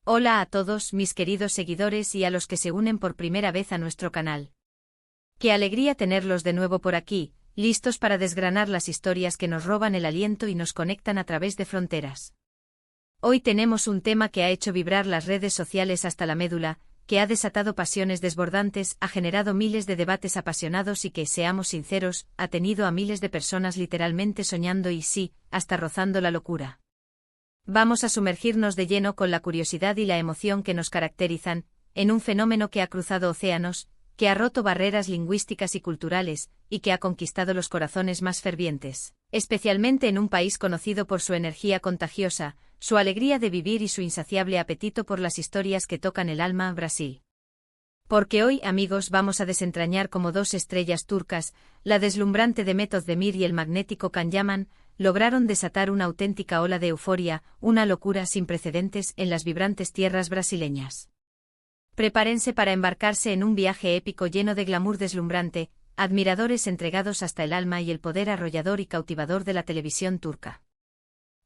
Hola a todos mis queridos seguidores y a los que se unen por primera vez a nuestro canal. Qué alegría tenerlos de nuevo por aquí, listos para desgranar las historias que nos roban el aliento y nos conectan a través de fronteras. Hoy tenemos un tema que ha hecho vibrar las redes sociales hasta la médula, que ha desatado pasiones desbordantes, ha generado miles de debates apasionados y que, seamos sinceros, ha tenido a miles de personas literalmente soñando y sí, hasta rozando la locura. Vamos a sumergirnos de lleno con la curiosidad y la emoción que nos caracterizan, en un fenómeno que ha cruzado océanos, que ha roto barreras lingüísticas y culturales, y que ha conquistado los corazones más fervientes, especialmente en un país conocido por su energía contagiosa, su alegría de vivir y su insaciable apetito por las historias que tocan el alma, Brasil. Porque hoy, amigos, vamos a desentrañar como dos estrellas turcas, la deslumbrante Demet Özdemir y el magnético Can Yaman, lograron desatar una auténtica ola de euforia, una locura sin precedentes en las vibrantes tierras brasileñas. Prepárense para embarcarse en un viaje épico lleno de glamour deslumbrante, admiradores entregados hasta el alma y el poder arrollador y cautivador de la televisión turca.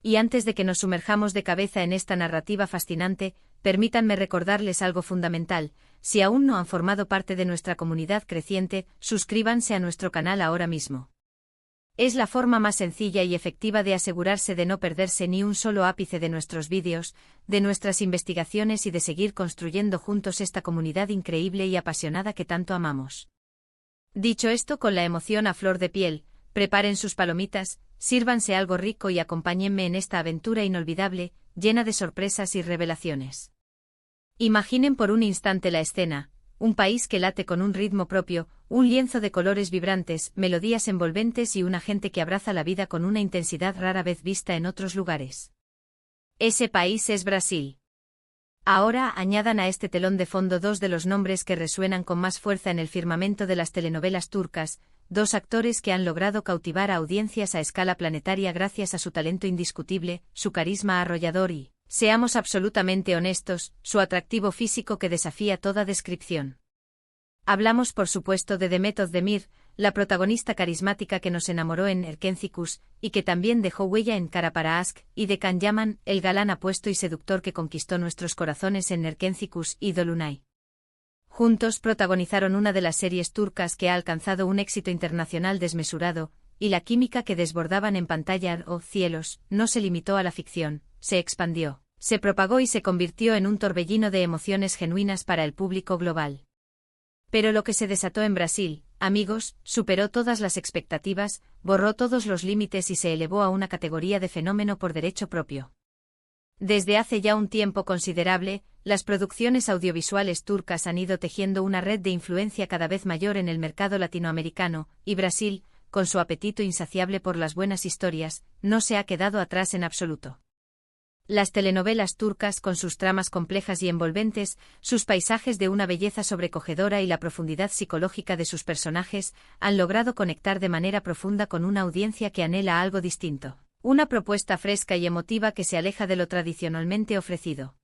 Y antes de que nos sumerjamos de cabeza en esta narrativa fascinante, permítanme recordarles algo fundamental: si aún no han formado parte de nuestra comunidad creciente, suscríbanse a nuestro canal ahora mismo. Es la forma más sencilla y efectiva de asegurarse de no perderse ni un solo ápice de nuestros vídeos, de nuestras investigaciones y de seguir construyendo juntos esta comunidad increíble y apasionada que tanto amamos. Dicho esto, con la emoción a flor de piel, preparen sus palomitas, sírvanse algo rico y acompáñenme en esta aventura inolvidable, llena de sorpresas y revelaciones. Imaginen por un instante la escena: un país que late con un ritmo propio, un lienzo de colores vibrantes, melodías envolventes y una gente que abraza la vida con una intensidad rara vez vista en otros lugares. Ese país es Brasil. Ahora añadan a este telón de fondo dos de los nombres que resuenan con más fuerza en el firmamento de las telenovelas turcas, dos actores que han logrado cautivar a audiencias a escala planetaria gracias a su talento indiscutible, su carisma arrollador y, seamos absolutamente honestos, su atractivo físico que desafía toda descripción. Hablamos por supuesto de Demet Özdemir, la protagonista carismática que nos enamoró en Erkenci y que también dejó huella en Kara para Aşk, y de Can Yaman, el galán apuesto y seductor que conquistó nuestros corazones en Erkenci y Dolunay. Juntos protagonizaron una de las series turcas que ha alcanzado un éxito internacional desmesurado, y la química que desbordaban en pantalla, oh cielos, no se limitó a la ficción, se expandió, se propagó y se convirtió en un torbellino de emociones genuinas para el público global. Pero lo que se desató en Brasil, amigos, superó todas las expectativas, borró todos los límites y se elevó a una categoría de fenómeno por derecho propio. Desde hace ya un tiempo considerable, las producciones audiovisuales turcas han ido tejiendo una red de influencia cada vez mayor en el mercado latinoamericano, y Brasil, con su apetito insaciable por las buenas historias, no se ha quedado atrás en absoluto. Las telenovelas turcas, con sus tramas complejas y envolventes, sus paisajes de una belleza sobrecogedora y la profundidad psicológica de sus personajes, han logrado conectar de manera profunda con una audiencia que anhela algo distinto, una propuesta fresca y emotiva que se aleja de lo tradicionalmente ofrecido.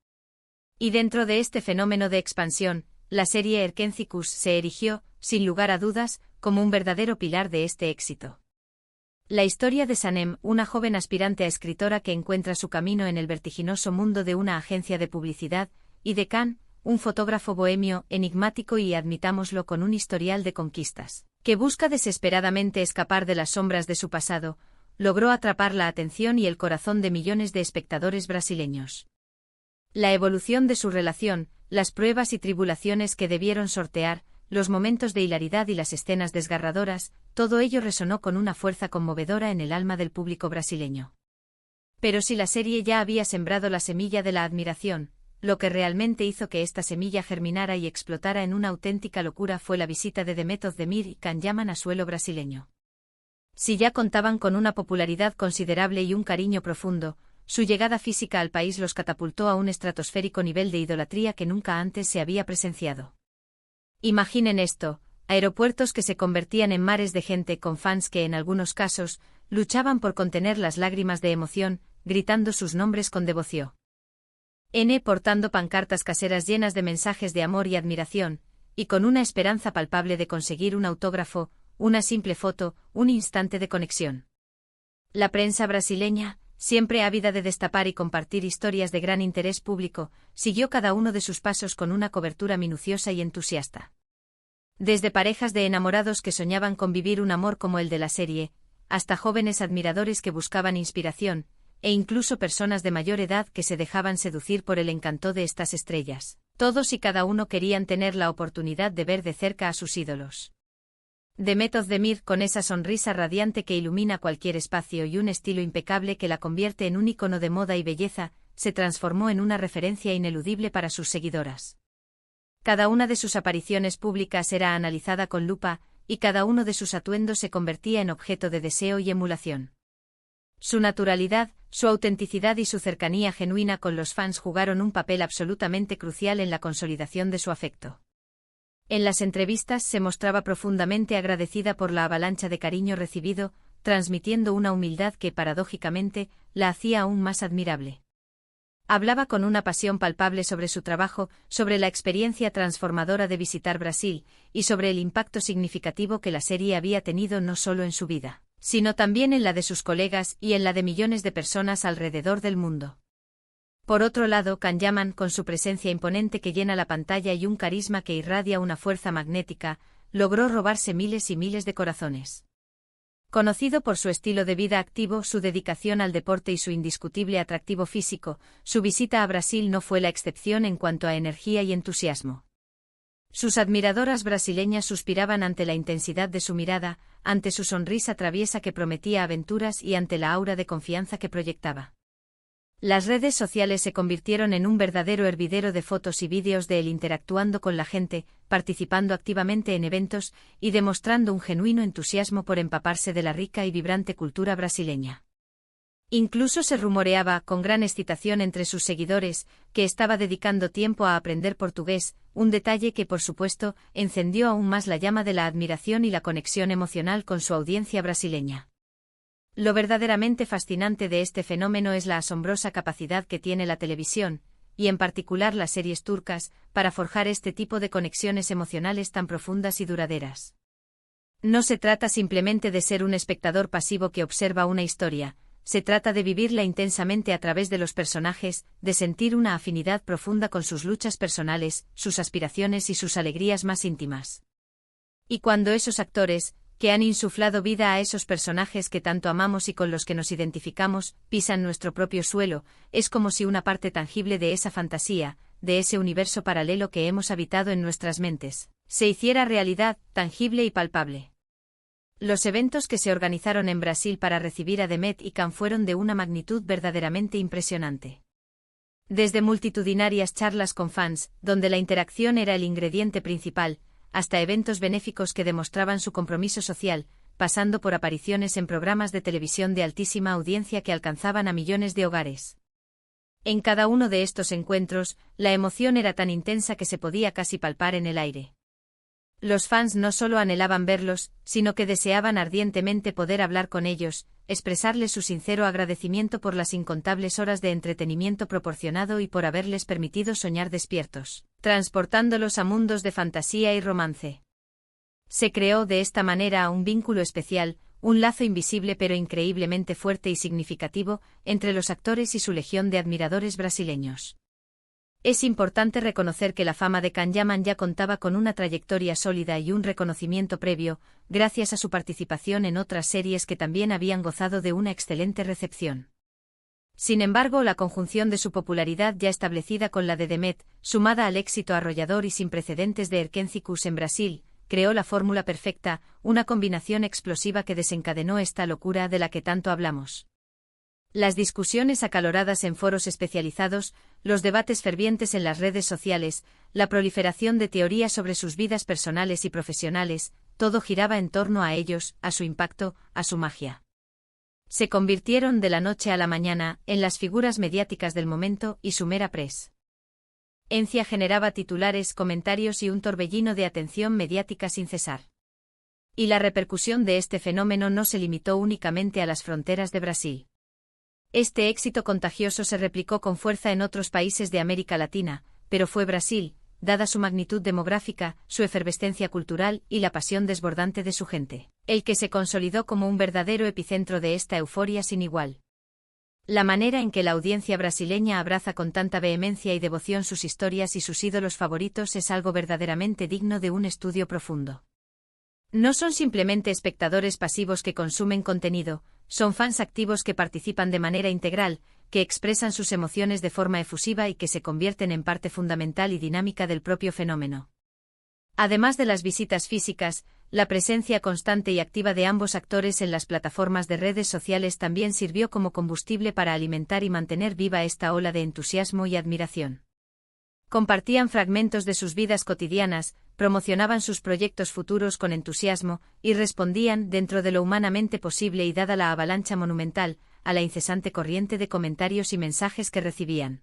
Y dentro de este fenómeno de expansión, la serie Erkenci se erigió, sin lugar a dudas, como un verdadero pilar de este éxito. La historia de Sanem, una joven aspirante a escritora que encuentra su camino en el vertiginoso mundo de una agencia de publicidad, y de Can, un fotógrafo bohemio, enigmático y, admitámoslo, con un historial de conquistas, que busca desesperadamente escapar de las sombras de su pasado, logró atrapar la atención y el corazón de millones de espectadores brasileños. La evolución de su relación, las pruebas y tribulaciones que debieron sortear, los momentos de hilaridad y las escenas desgarradoras, todo ello resonó con una fuerza conmovedora en el alma del público brasileño. Pero si la serie ya había sembrado la semilla de la admiración, lo que realmente hizo que esta semilla germinara y explotara en una auténtica locura fue la visita de Demet Özdemir y Can Yaman a suelo brasileño. Si ya contaban con una popularidad considerable y un cariño profundo, su llegada física al país los catapultó a un estratosférico nivel de idolatría que nunca antes se había presenciado. Imaginen esto: aeropuertos que se convertían en mares de gente con fans que en algunos casos luchaban por contener las lágrimas de emoción, gritando sus nombres con devoción. Portando pancartas caseras llenas de mensajes de amor y admiración, y con una esperanza palpable de conseguir un autógrafo, una simple foto, un instante de conexión. La prensa brasileña, siempre ávida de destapar y compartir historias de gran interés público, siguió cada uno de sus pasos con una cobertura minuciosa y entusiasta. Desde parejas de enamorados que soñaban con vivir un amor como el de la serie, hasta jóvenes admiradores que buscaban inspiración, e incluso personas de mayor edad que se dejaban seducir por el encanto de estas estrellas. Todos y cada uno querían tener la oportunidad de ver de cerca a sus ídolos. Demet Özdemir, con esa sonrisa radiante que ilumina cualquier espacio y un estilo impecable que la convierte en un ícono de moda y belleza, se transformó en una referencia ineludible para sus seguidoras. Cada una de sus apariciones públicas era analizada con lupa, y cada uno de sus atuendos se convertía en objeto de deseo y emulación. Su naturalidad, su autenticidad y su cercanía genuina con los fans jugaron un papel absolutamente crucial en la consolidación de su afecto. En las entrevistas se mostraba profundamente agradecida por la avalancha de cariño recibido, transmitiendo una humildad que, paradójicamente, la hacía aún más admirable. Hablaba con una pasión palpable sobre su trabajo, sobre la experiencia transformadora de visitar Brasil, y sobre el impacto significativo que la serie había tenido no solo en su vida, sino también en la de sus colegas y en la de millones de personas alrededor del mundo. Por otro lado, Can Yaman, con su presencia imponente que llena la pantalla y un carisma que irradia una fuerza magnética, logró robarse miles y miles de corazones. Conocido por su estilo de vida activo, su dedicación al deporte y su indiscutible atractivo físico, su visita a Brasil no fue la excepción en cuanto a energía y entusiasmo. Sus admiradoras brasileñas suspiraban ante la intensidad de su mirada, ante su sonrisa traviesa que prometía aventuras y ante la aura de confianza que proyectaba. Las redes sociales se convirtieron en un verdadero hervidero de fotos y vídeos de él interactuando con la gente, participando activamente en eventos y demostrando un genuino entusiasmo por empaparse de la rica y vibrante cultura brasileña. Incluso se rumoreaba, con gran excitación entre sus seguidores, que estaba dedicando tiempo a aprender portugués, un detalle que, por supuesto, encendió aún más la llama de la admiración y la conexión emocional con su audiencia brasileña. Lo verdaderamente fascinante de este fenómeno es la asombrosa capacidad que tiene la televisión, y en particular las series turcas, para forjar este tipo de conexiones emocionales tan profundas y duraderas. No se trata simplemente de ser un espectador pasivo que observa una historia, se trata de vivirla intensamente a través de los personajes, de sentir una afinidad profunda con sus luchas personales, sus aspiraciones y sus alegrías más íntimas. Y cuando esos actores, que han insuflado vida a esos personajes que tanto amamos y con los que nos identificamos, pisan nuestro propio suelo, es como si una parte tangible de esa fantasía, de ese universo paralelo que hemos habitado en nuestras mentes, se hiciera realidad, tangible y palpable. Los eventos que se organizaron en Brasil para recibir a Demet y Can fueron de una magnitud verdaderamente impresionante. Desde multitudinarias charlas con fans, donde la interacción era el ingrediente principal, hasta eventos benéficos que demostraban su compromiso social, pasando por apariciones en programas de televisión de altísima audiencia que alcanzaban a millones de hogares. En cada uno de estos encuentros, la emoción era tan intensa que se podía casi palpar en el aire. Los fans no solo anhelaban verlos, sino que deseaban ardientemente poder hablar con ellos, expresarles su sincero agradecimiento por las incontables horas de entretenimiento proporcionado y por haberles permitido soñar despiertos, transportándolos a mundos de fantasía y romance. Se creó de esta manera un vínculo especial, un lazo invisible pero increíblemente fuerte y significativo, entre los actores y su legión de admiradores brasileños. Es importante reconocer que la fama de Can Yaman ya contaba con una trayectoria sólida y un reconocimiento previo, gracias a su participación en otras series que también habían gozado de una excelente recepción. Sin embargo, la conjunción de su popularidad ya establecida con la de Demet, sumada al éxito arrollador y sin precedentes de Erquencicus en Brasil, creó la fórmula perfecta, una combinación explosiva que desencadenó esta locura de la que tanto hablamos. Las discusiones acaloradas en foros especializados, los debates fervientes en las redes sociales, la proliferación de teorías sobre sus vidas personales y profesionales, todo giraba en torno a ellos, a su impacto, a su magia. Se convirtieron de la noche a la mañana en las figuras mediáticas del momento y su mera presencia generaba titulares, comentarios y un torbellino de atención mediática sin cesar. Y la repercusión de este fenómeno no se limitó únicamente a las fronteras de Brasil. Este éxito contagioso se replicó con fuerza en otros países de América Latina, pero fue Brasil, dada su magnitud demográfica, su efervescencia cultural y la pasión desbordante de su gente, el que se consolidó como un verdadero epicentro de esta euforia sin igual. La manera en que la audiencia brasileña abraza con tanta vehemencia y devoción sus historias y sus ídolos favoritos es algo verdaderamente digno de un estudio profundo. No son simplemente espectadores pasivos que consumen contenido, son fans activos que participan de manera integral, que expresan sus emociones de forma efusiva y que se convierten en parte fundamental y dinámica del propio fenómeno. Además de las visitas físicas, la presencia constante y activa de ambos actores en las plataformas de redes sociales también sirvió como combustible para alimentar y mantener viva esta ola de entusiasmo y admiración. Compartían fragmentos de sus vidas cotidianas, promocionaban sus proyectos futuros con entusiasmo, y respondían, dentro de lo humanamente posible y dada la avalancha monumental, a la incesante corriente de comentarios y mensajes que recibían.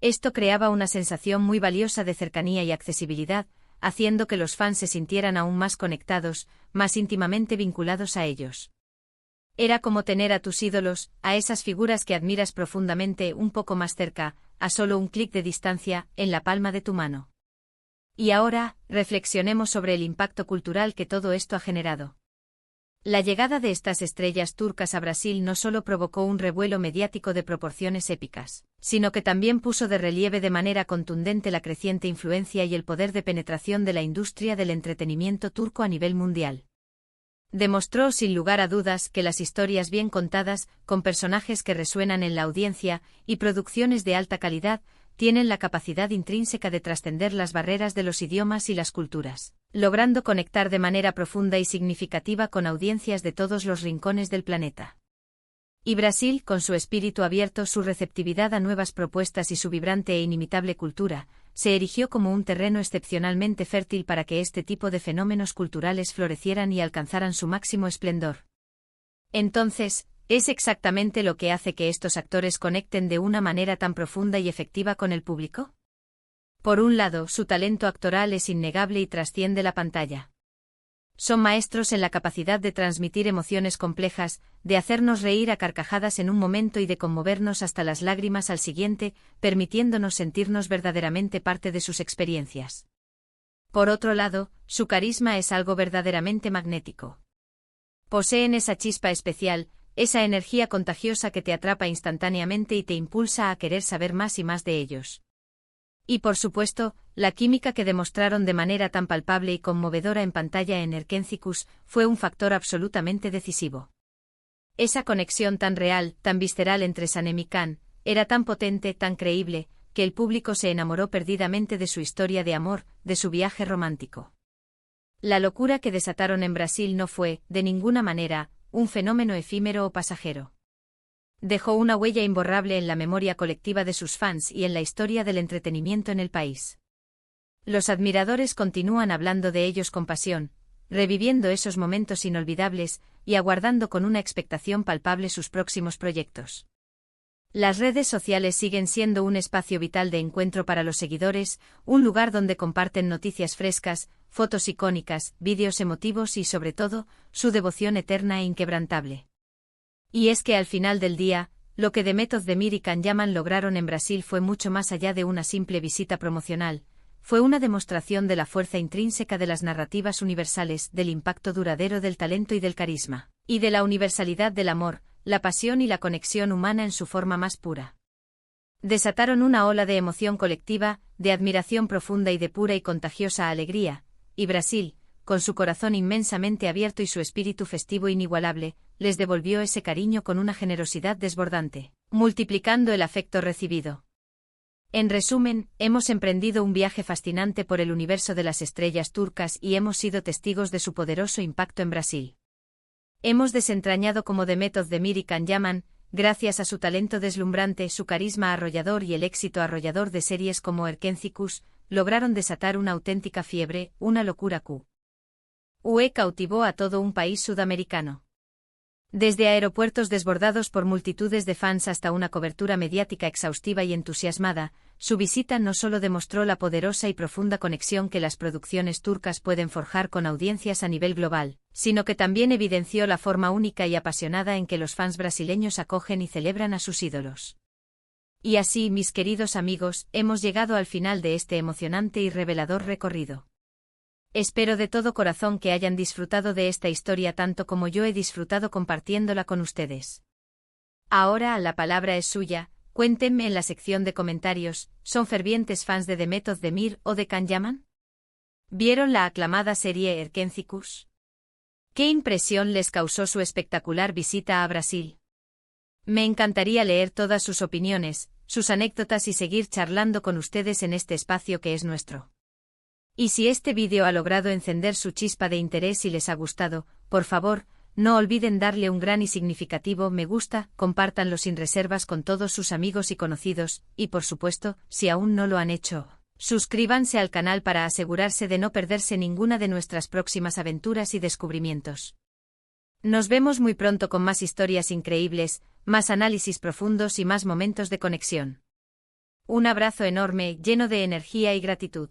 Esto creaba una sensación muy valiosa de cercanía y accesibilidad, haciendo que los fans se sintieran aún más conectados, más íntimamente vinculados a ellos. Era como tener a tus ídolos, a esas figuras que admiras profundamente, un poco más cerca, a solo un clic de distancia, en la palma de tu mano. Y ahora, reflexionemos sobre el impacto cultural que todo esto ha generado. La llegada de estas estrellas turcas a Brasil no solo provocó un revuelo mediático de proporciones épicas, sino que también puso de relieve de manera contundente la creciente influencia y el poder de penetración de la industria del entretenimiento turco a nivel mundial. Demostró sin lugar a dudas que las historias bien contadas, con personajes que resuenan en la audiencia, y producciones de alta calidad, tienen la capacidad intrínseca de trascender las barreras de los idiomas y las culturas, logrando conectar de manera profunda y significativa con audiencias de todos los rincones del planeta. Y Brasil, con su espíritu abierto, su receptividad a nuevas propuestas y su vibrante e inimitable cultura, se erigió como un terreno excepcionalmente fértil para que este tipo de fenómenos culturales florecieran y alcanzaran su máximo esplendor. Entonces, ¿es exactamente lo que hace que estos actores conecten de una manera tan profunda y efectiva con el público? Por un lado, su talento actoral es innegable y trasciende la pantalla. Son maestros en la capacidad de transmitir emociones complejas, de hacernos reír a carcajadas en un momento y de conmovernos hasta las lágrimas al siguiente, permitiéndonos sentirnos verdaderamente parte de sus experiencias. Por otro lado, su carisma es algo verdaderamente magnético. Poseen esa chispa especial, esa energía contagiosa que te atrapa instantáneamente y te impulsa a querer saber más y más de ellos. Y por supuesto, la química que demostraron de manera tan palpable y conmovedora en pantalla en Erkénthicus fue un factor absolutamente decisivo. Esa conexión tan real, tan visceral entre Sanem y Can, era tan potente, tan creíble, que el público se enamoró perdidamente de su historia de amor, de su viaje romántico. La locura que desataron en Brasil no fue, de ninguna manera, un fenómeno efímero o pasajero. Dejó una huella imborrable en la memoria colectiva de sus fans y en la historia del entretenimiento en el país. Los admiradores continúan hablando de ellos con pasión, reviviendo esos momentos inolvidables y aguardando con una expectación palpable sus próximos proyectos. Las redes sociales siguen siendo un espacio vital de encuentro para los seguidores, un lugar donde comparten noticias frescas, fotos icónicas, vídeos emotivos y, sobre todo, su devoción eterna e inquebrantable. Y es que al final del día, lo que Demet Özdemir y Can Yaman lograron en Brasil fue mucho más allá de una simple visita promocional, fue una demostración de la fuerza intrínseca de las narrativas universales, del impacto duradero del talento y del carisma, y de la universalidad del amor, la pasión y la conexión humana en su forma más pura. Desataron una ola de emoción colectiva, de admiración profunda y de pura y contagiosa alegría, y Brasil, con su corazón inmensamente abierto y su espíritu festivo inigualable, les devolvió ese cariño con una generosidad desbordante, multiplicando el afecto recibido. En resumen, hemos emprendido un viaje fascinante por el universo de las estrellas turcas y hemos sido testigos de su poderoso impacto en Brasil. Hemos desentrañado cómo Demet Özdemir y Can Yaman, gracias a su talento deslumbrante, su carisma arrollador y el éxito arrollador de series como Erkénthicus, lograron desatar una auténtica fiebre, una locura que cautivó a todo un país sudamericano. Desde aeropuertos desbordados por multitudes de fans hasta una cobertura mediática exhaustiva y entusiasmada, su visita no solo demostró la poderosa y profunda conexión que las producciones turcas pueden forjar con audiencias a nivel global, sino que también evidenció la forma única y apasionada en que los fans brasileños acogen y celebran a sus ídolos. Y así, mis queridos amigos, hemos llegado al final de este emocionante y revelador recorrido. Espero de todo corazón que hayan disfrutado de esta historia tanto como yo he disfrutado compartiéndola con ustedes. Ahora la palabra es suya, cuéntenme en la sección de comentarios, ¿son fervientes fans de The Method de Mir o de Can Yaman? ¿Vieron la aclamada serie Erkencicus? ¿Qué impresión les causó su espectacular visita a Brasil? Me encantaría leer todas sus opiniones, sus anécdotas y seguir charlando con ustedes en este espacio que es nuestro. Y si este vídeo ha logrado encender su chispa de interés y les ha gustado, por favor, no olviden darle un gran y significativo me gusta, compártanlo sin reservas con todos sus amigos y conocidos, y por supuesto, si aún no lo han hecho, suscríbanse al canal para asegurarse de no perderse ninguna de nuestras próximas aventuras y descubrimientos. Nos vemos muy pronto con más historias increíbles, más análisis profundos y más momentos de conexión. Un abrazo enorme, lleno de energía y gratitud.